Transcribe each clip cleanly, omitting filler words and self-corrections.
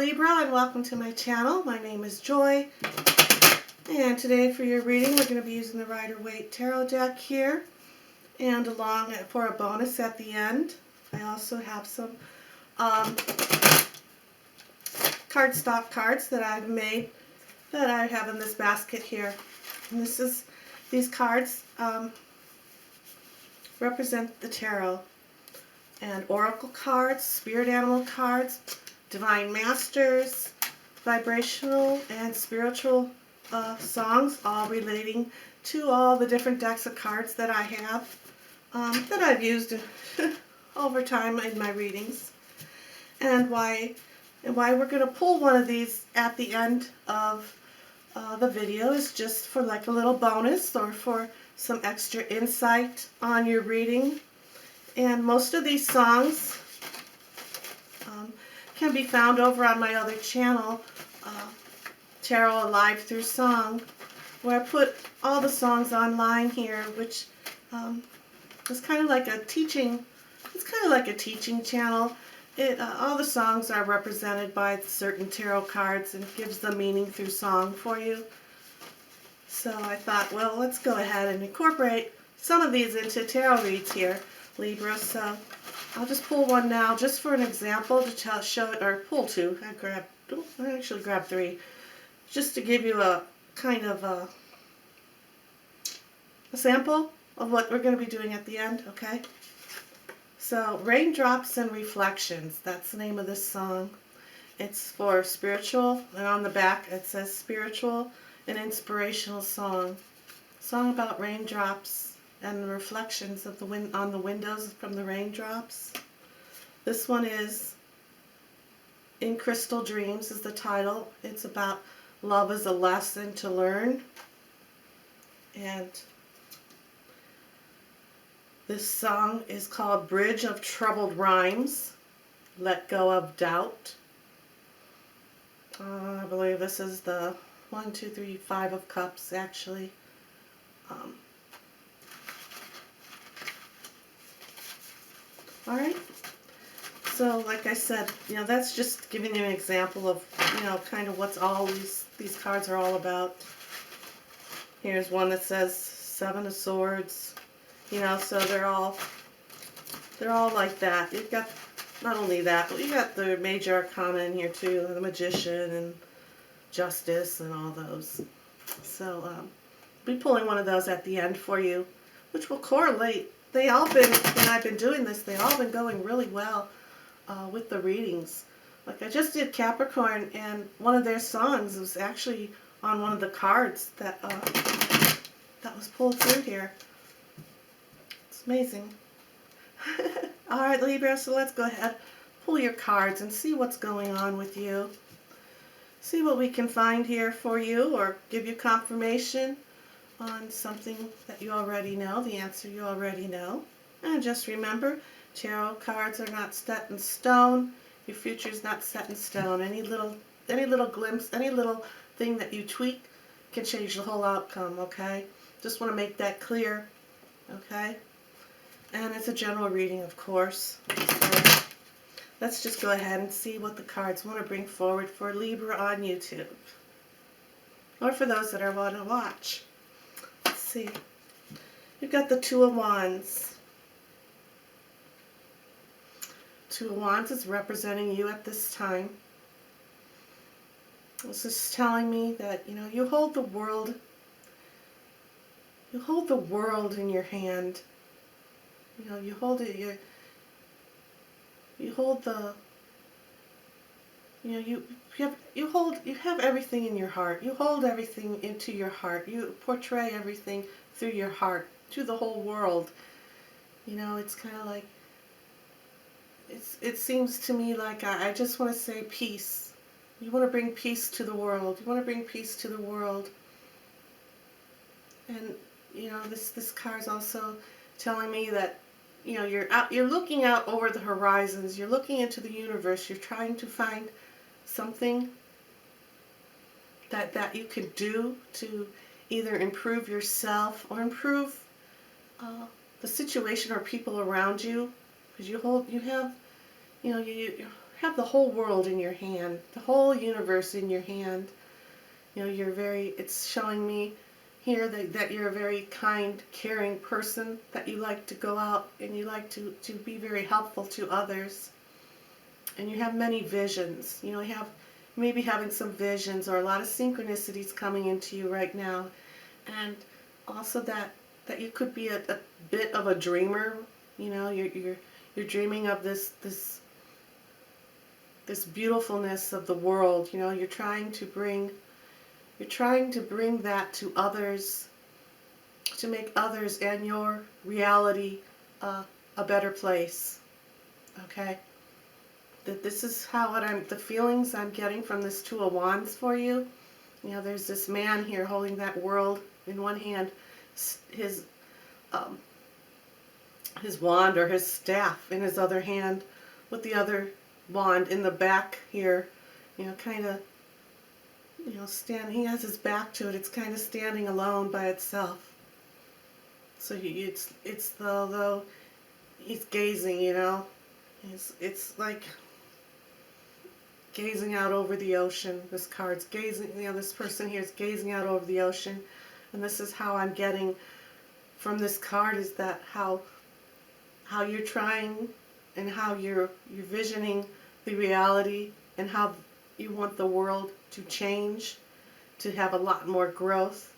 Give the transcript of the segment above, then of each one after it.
Libra, and welcome to my channel. My name is Joy, and today for your reading we're going to be using the Rider-Waite Tarot deck here, and along for a bonus at the end I also have some cardstock cards that I've made that I have in this basket here. And these cards represent the tarot, and oracle cards, spirit animal cards, divine masters, vibrational and spiritual songs, all relating to all the different decks of cards that I have that I've used over time in my readings. And why we're going to pull one of these at the end of the video is just for like a little bonus or for some extra insight on your reading. And most of these songs can be found over on my other channel, Tarot Alive Through Song, where I put all the songs online here, which is kind of like a teaching. It's kind of like a teaching channel. All the songs are represented by certain tarot cards and gives the meaning through song for you. So I thought, well, let's go ahead and incorporate some of these into tarot reads here, Libra. So I'll just pull one now, just for an example, to show it, or pull two. I actually grabbed three, just to give you a kind of a sample of what we're going to be doing at the end, okay? So, Raindrops and Reflections, that's the name of this song. It's for spiritual, and on the back it says spiritual and inspirational song. Song about raindrops and the reflections of the wind on the windows from the raindrops. This one is In Crystal Dreams is the title. It's about love as a lesson to learn. And this song is called Bridge of Troubled Rhymes, Let Go of Doubt. I believe this is the 1, 2, 3, 5 of Cups, actually. Alright, so like I said, that's just giving you an example of, kind of what's all these cards are all about. Here's one that says Seven of Swords, so they're all like that. You've got not only that, but you got the major arcana in here too, the Magician and Justice and all those. So I'll be pulling one of those at the end for you, which will correlate. They all been, when I've been doing this, they all been going really well with the readings. Like I just did Capricorn, and one of their songs was actually on one of the cards that was pulled through here. It's amazing. Alright, Libra, so let's go ahead, pull your cards and see what's going on with you. See what we can find here for you, or give you confirmation on something that you already know, the answer you already know. And just remember, tarot cards are not set in stone. Your future is not set in stone. Any little glimpse, any little thing that you tweak can change the whole outcome, okay? Just want to make that clear, okay? And it's a general reading, of course. So let's just go ahead and see what the cards want to bring forward for Libra on YouTube, or for those that are want to watch. Let's see. You've got the Two of Wands. Two of Wands is representing you at this time. This is telling me that, you hold the world. You hold the world in your hand. You hold it. You hold the. You have everything in your heart. You hold everything into your heart. You portray everything through your heart to the whole world. It's kind of like. It seems to me like I just want to say peace. You want to bring peace to the world. You want to bring peace to the world. And this card's also telling me that you're looking out over the horizons. You're looking into the universe. You're trying to find something that you could do to either improve yourself or improve the situation or people around you, because you have have the whole world in your hand, the whole universe in your hand. You know, it's showing me here that you're a very kind, caring person, that you like to go out and you like to be very helpful to others. And you have many visions. You know, you have maybe having some visions or a lot of synchronicities coming into you right now. And also that you could be a bit of a dreamer. You know, you're dreaming of this beautifulness of the world. You know, you're trying to bring that to others, to make others and your reality a better place. Okay? That this is how the feelings I'm getting from this Two of Wands for you. You know, there's this man here holding that world in one hand, his wand or his staff in his other hand, with the other wand in the back here. You know, kind of, you know, he has his back to it. It's kind of standing alone by itself. So it's though he's gazing, you know. It's like gazing out over the ocean. This card's gazing, you know, this person here is gazing out over the ocean. And this is how I'm getting from this card, is that how you're trying and how you're visioning the reality and how you want the world to change, to have a lot more growth.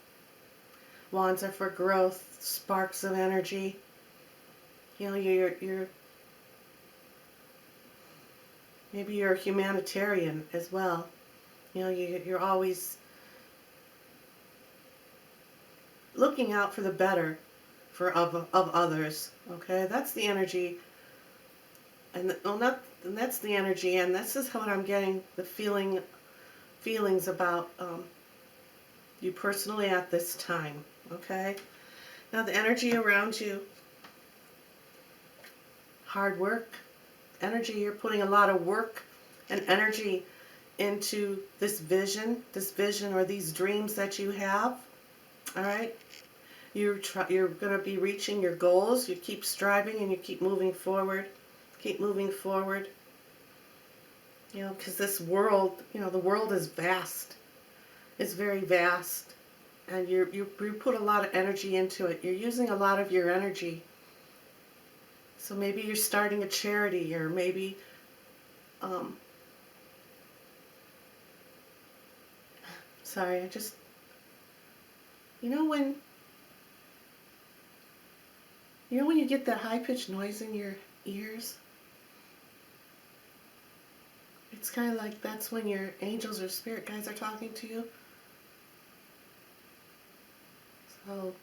Wands are for growth, sparks of energy. You know, maybe you're a humanitarian as well. You know, you're always looking out for the better of others. Okay, that's the energy. And that's the energy, and this is what I'm getting the feelings about you personally at this time. Okay, now the energy around you, hard work energy. You're putting a lot of work and energy into this vision or these dreams that you have. All right, you're going to be reaching your goals. You keep striving and you keep moving forward. Keep moving forward. You know, because this world, you know, the world is vast. It's very vast, and you put a lot of energy into it. You're using a lot of your energy. So maybe you're starting a charity, or maybe sorry, you know when you get that high-pitched noise in your ears? It's kind of like that's when your angels or spirit guides are talking to you. So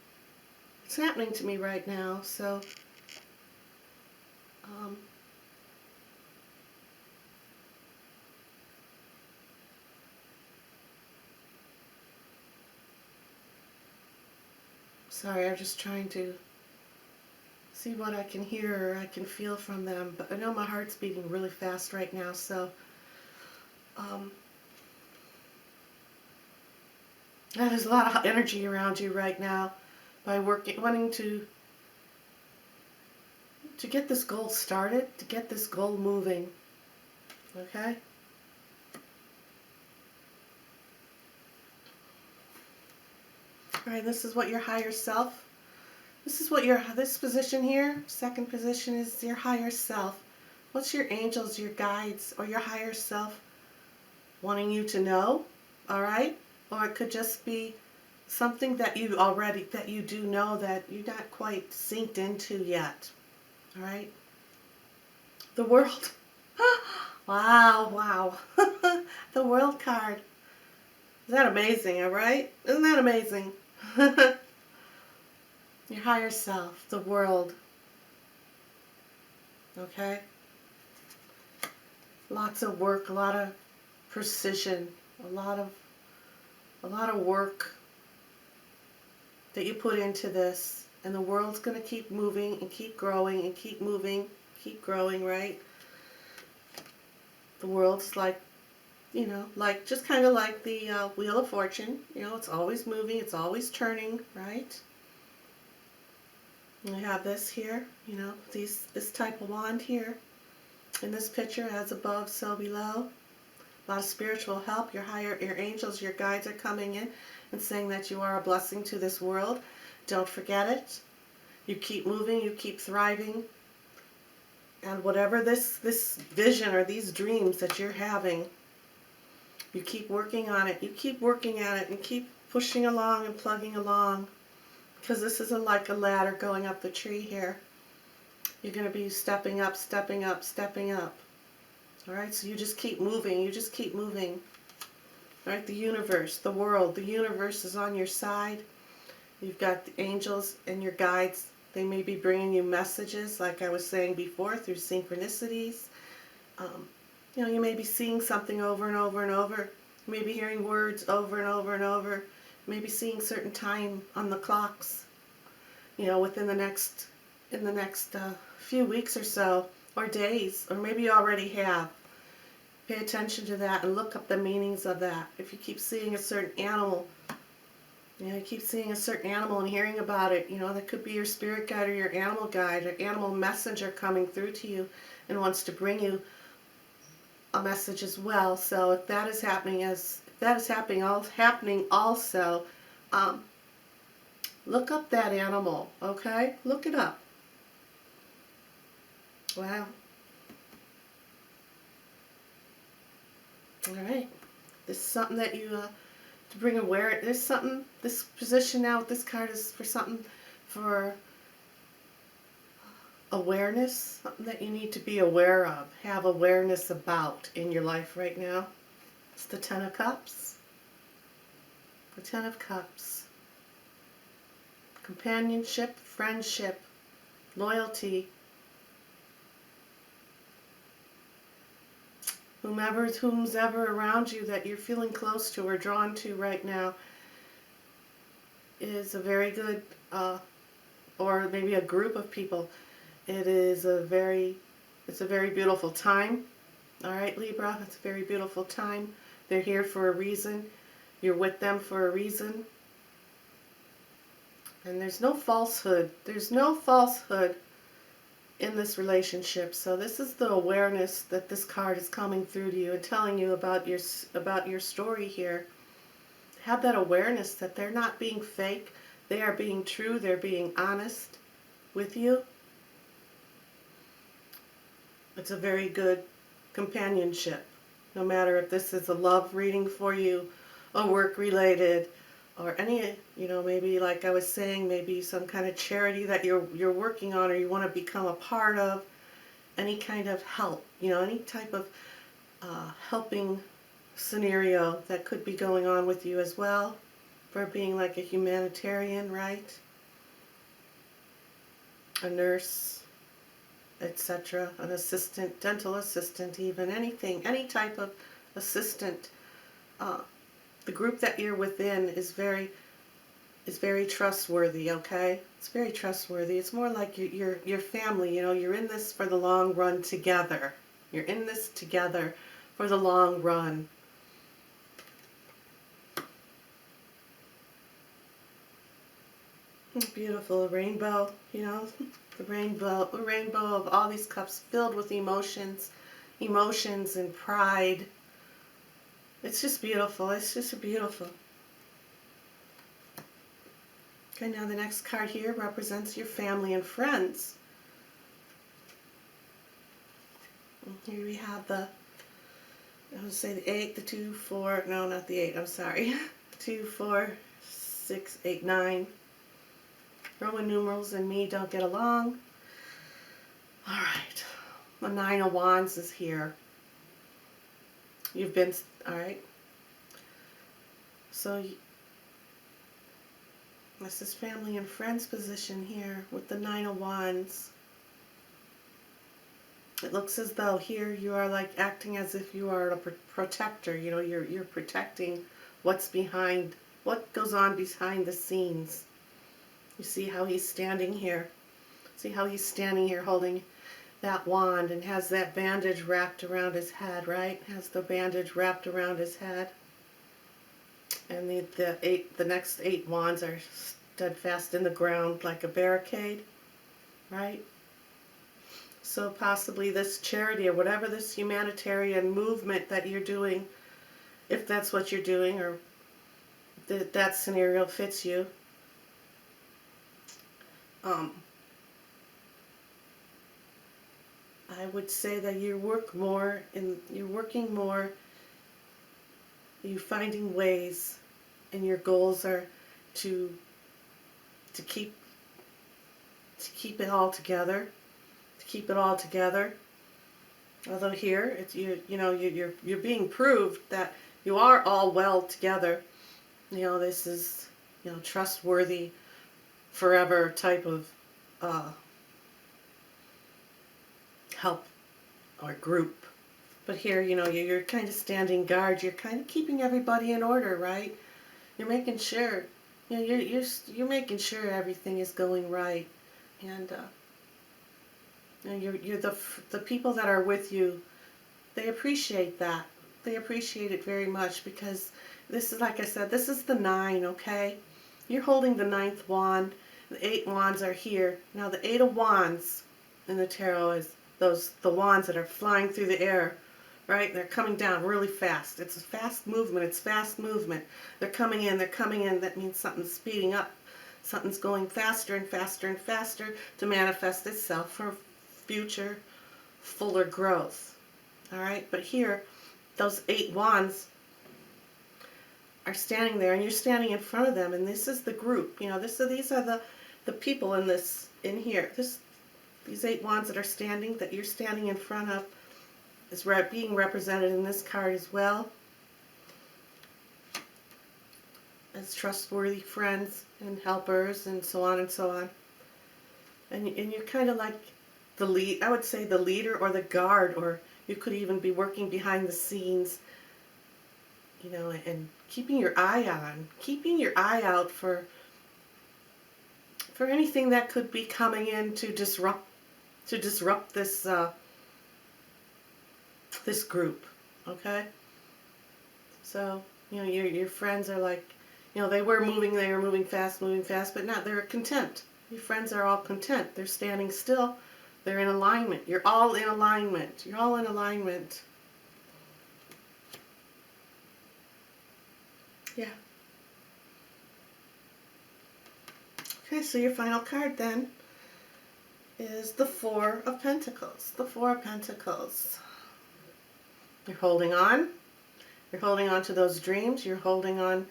it's happening to me right now. So sorry, I'm just trying to see what I can hear or I can feel from them. But I know my heart's beating really fast right now, so there's a lot of energy around you right now by wanting to get this goal started, to get this goal moving. Okay? Alright, this is what your higher self, this position here, second position, is your higher self. What's your angels, your guides, or your higher self wanting you to know? Alright? Or it could just be something that you do know that you're not quite synced into yet. Alright? The world. Wow. The world card. Is that amazing, alright? Isn't that amazing? Your higher self, the world. Okay? Lots of work, a lot of precision, a lot of work that you put into this, and the world's going to keep moving and keep growing and keep moving, keep growing, right? The world's like, you know, like just kind of like the Wheel of Fortune. You know, it's always moving, it's always turning, right? And we have this here, you know, this type of wand here. In this picture, as above, so below. A lot of spiritual help. Your angels, your guides are coming in and saying that you are a blessing to this world. Don't forget it. You keep moving, you keep thriving. And whatever this vision or these dreams that you're having, you keep working on it. You keep working at it and keep pushing along and plugging along. Because this isn't like a ladder going up the tree here. You're going to be stepping up, stepping up, stepping up. Alright, so you just keep moving. You just keep moving. Alright, the universe, the world, the universe is on your side. You've got the angels and your guides. They may be bringing you messages, like I was saying before, through synchronicities. You know, you may be seeing something over and over and over. You may be hearing words over and over and over. You may be seeing certain time on the clocks. You know, within the next, few weeks or so, or days, or maybe you already have. Pay attention to that and look up the meanings of that. If you keep seeing a certain animal, you know, you keep seeing a certain animal and hearing about it, you know, that could be your spirit guide or your animal guide or animal messenger coming through to you and wants to bring you a message as well. So if that is happening, happening also, look up that animal, okay? Look it up. Wow. All right. This is something that you to bring awareness. There's something. This position now with this card is for something for awareness. Something that you need to be aware of. Have awareness about in your life right now. It's the Ten of Cups. The Ten of Cups. Companionship, friendship, loyalty. Whom's ever around you that you're feeling close to or drawn to right now is a very good, or maybe a group of people. It's a very beautiful time. All right, Libra, it's a very beautiful time. They're here for a reason. You're with them for a reason. And there's no falsehood. There's no falsehood in this relationship. So this is the awareness that this card is coming through to you and telling you about your story here. Have that awareness that they're not being fake. They are being true. They're being honest with you. It's a very good companionship. No matter if this is a love reading for you, or work related, or any, you know, maybe like I was saying, maybe some kind of charity that you're working on or you want to become a part of, any kind of help, you know, any type of helping scenario that could be going on with you as well, for being like a humanitarian, right? A nurse, etc., an assistant, dental assistant, even anything, any type of assistant. The group that you're within is very trustworthy, okay? It's very trustworthy. It's more like your family, you know, you're in this for the long run together. You're in this together for the long run. Beautiful rainbow, you know, the rainbow of all these cups filled with emotions and pride. It's just beautiful. It's just beautiful. Okay, now the next card here represents your family and friends. And here we have the, I would say the 8, the 2, 4, no, not the 8, I'm sorry. 2, 4, 6, 8, 9. Roman numerals and me don't get along. Alright, the 9 of Wands is here. You've been, alright. So, this is family and friends position here with the 9 of Wands. It looks as though here you are like acting as if you are a protector. You know, you're protecting what's behind, what goes on behind the scenes. You see how he's standing here. See how he's standing here holding that wand and has that bandage wrapped around his head, right? Has the bandage wrapped around his head. And the next 8 wands are steadfast in the ground like a barricade, right? So possibly this charity or whatever this humanitarian movement that you're doing, if that's what you're doing, or that scenario fits you, I would say that you're working more, you're finding ways, and your goals are to keep it all together, Although here it's you're being proved that you are all well together. This is trustworthy, forever type of help or group. But here, you're kind of standing guard. You're kind of keeping everybody in order, right? You're making sure, you're making sure everything is going right, and you're the people that are with you. They appreciate that. They appreciate it very much, because this is, like I said, this is the 9. Okay, you're holding the 9th wand. The 8 wands are here. Now the 8 of wands in the tarot is the wands that are flying through the air, right? They're coming down really fast. It's a fast movement. It's fast movement. They're coming in. They're coming in. That means something's speeding up. Something's going faster and faster and faster to manifest itself for future fuller growth. All right? But here, those 8 wands are standing there, and you're standing in front of them, and this is the group. These are the people in here. These 8 wands that you're standing in front of is being represented in this card as well as trustworthy friends and helpers, and so on and so on. And you're kind of like the lead. I would say the leader or the guard, or you could even be working behind the scenes, and keeping your eye out for anything that could be coming in to disrupt this this group. Okay, so your friends are like, they were moving fast, but now they're content. Your friends are all content. They're standing still. They're in alignment. You're all in alignment. Yeah. Okay, so your final card then is the 4 of Pentacles. The 4 of Pentacles. You're holding on. You're holding on to those dreams. You're holding on.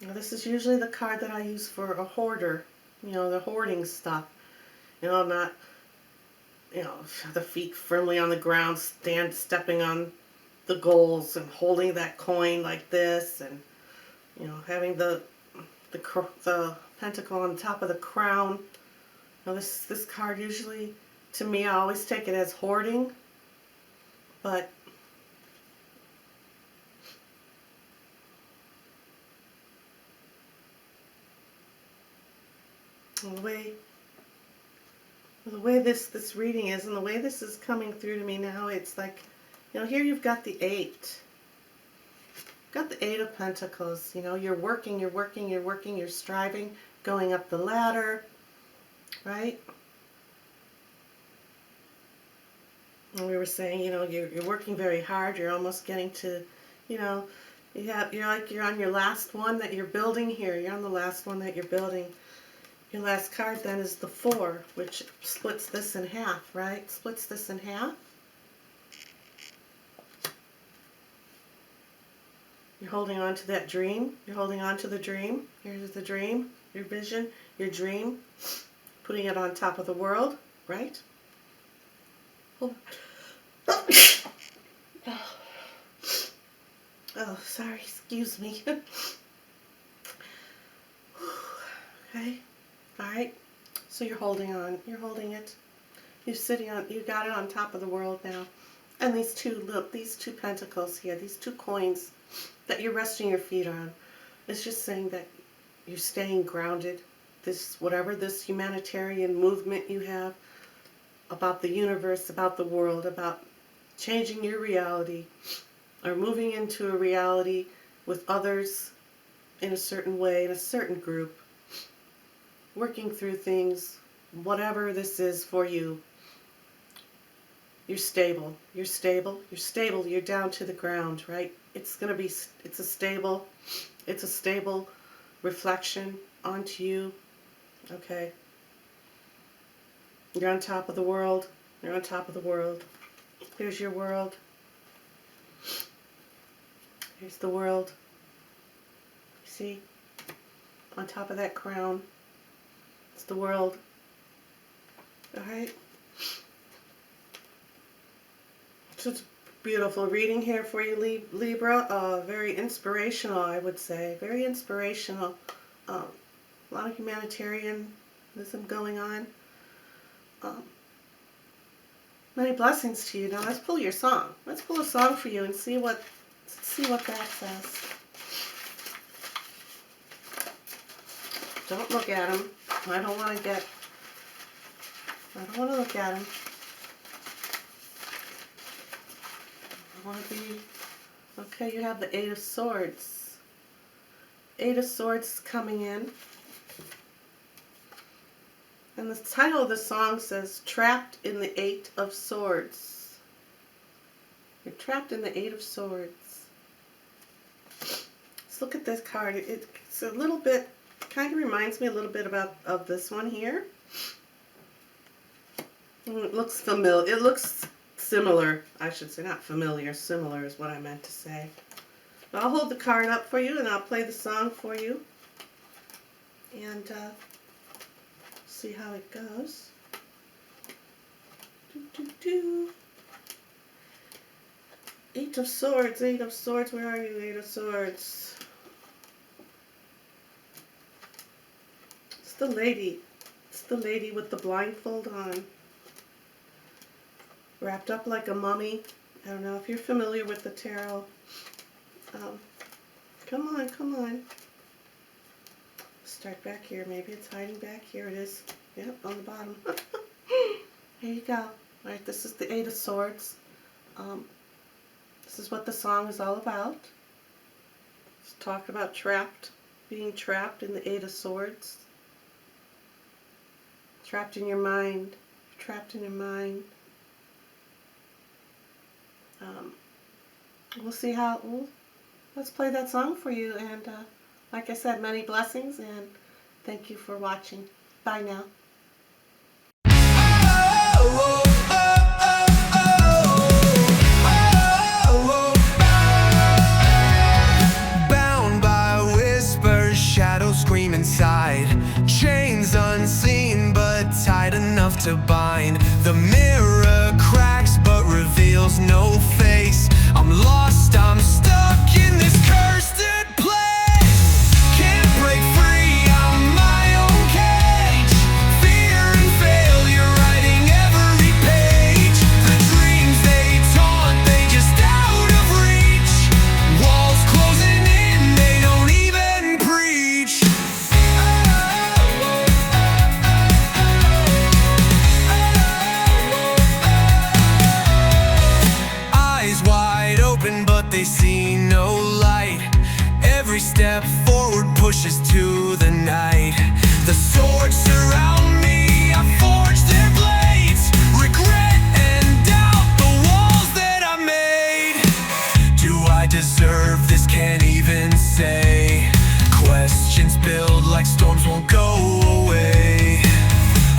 Now, this is usually the card that I use for a hoarder. The hoarding stuff. Not, the feet firmly on the ground, stepping on the goals and holding that coin like this, and having the pentacle on top of the crown. Now this card usually, to me, I always take it as hoarding, but the way this reading is, and the way this is coming through to me now, it's like, here you've got the 8. Got the 8 of Pentacles. You're working, you're striving, going up the ladder, right? And we were saying, you're working very hard. You're almost getting to, you're on your last one that you're building here. You're on the last one that you're building. Your last card then is the 4, which splits this in half, right? Splits this in half. You're holding on to that dream. You're holding on to the dream. Here's the dream, your vision, your dream. Putting it on top of the world, right? Oh, sorry, excuse me. Okay, all right. So you're holding on. You're holding it. You're sitting on. You got it on top of the world now. And these two pentacles here, these 2 coins that you're resting your feet on, it's just saying that you're staying grounded. Whatever this humanitarian movement you have about the universe, about the world, about changing your reality, or moving into a reality with others in a certain way, in a certain group, working through things, whatever this is for you. You're stable. You're stable. You're stable. You're down to the ground, right? It's a stable reflection onto you. Okay. You're on top of the world. You're on top of the world. Here's your world. Here's the world. See? On top of that crown. It's the world. Alright? So it's a beautiful reading here for you, Libra. Very inspirational, I would say. Very inspirational. A lot of humanitarianism going on. Many blessings to you. Now let's pull your song. Let's pull a song for you and see what that says. Don't look at him. I don't want to look at him. I want to be... Okay, you have the Eight of Swords. Eight of Swords coming in. And the title of the song says, Trapped in the Eight of Swords. You're trapped in the Eight of Swords. Let's look at this card. It's a little bit, kind of reminds me a little bit of this one here. It looks familiar. It looks similar, I should say. Not familiar, similar is what I meant to say. But I'll hold the card up for you and I'll play the song for you. And see how it goes. Eight of Swords, Eight of Swords, where are you, Eight of Swords? It's the lady. It's the lady with the blindfold on. Wrapped up like a mummy. I don't know if you're familiar with the tarot. Come on, come on. Start back here. Maybe it's hiding back. Here it is. Yep, on the bottom. Here you go. Alright, this is the Eight of Swords. This is what the song is all about. It's talking about being trapped in the Eight of Swords. Trapped in your mind. Trapped in your mind. We'll see how... let's play that song for you. And like I said, many blessings. And thank you for watching. Bye now. Bound by whispers, shadows scream inside. Chains unseen but tight enough to bind. The mirror cracks but reveals no face. I'm lost, I'm stuck in this cursed place. Can't break free, I'm my own cage. Fear and failure writing every page. The dreams they taunt, they just out of reach. Walls closing in, they don't even preach. Eyes wide open but they see no light. Every step forward pushes to the night. The swords surround me, I forge their blades. Regret and doubt, the walls that I made. Do I deserve this? Can't even say. Questions build like storms won't go away.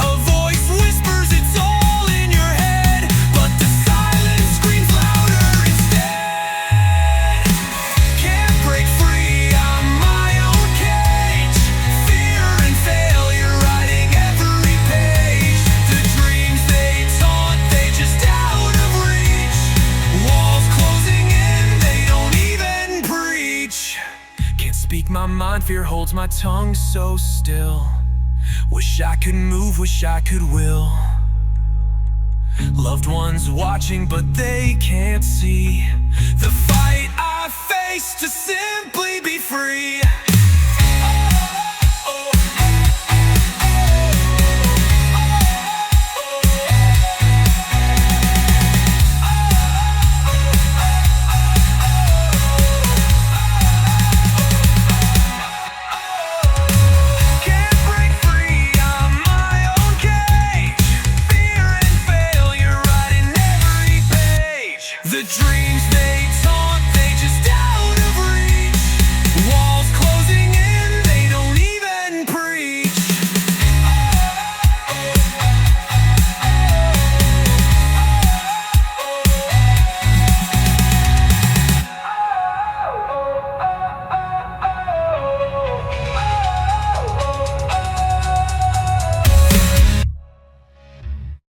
A voice whispers it's all in your head, but the silence screams louder instead. Can't break free, I'm my own cage. Fear and failure writing every page. The dreams they taunt, they just out of reach. Walls closing in, they don't even preach. Can't speak my mind, fear holds my tongue so still. Wish I could move, wish I could will. Loved ones watching but they can't see the fight I face to simply be free. Can't break free, The dream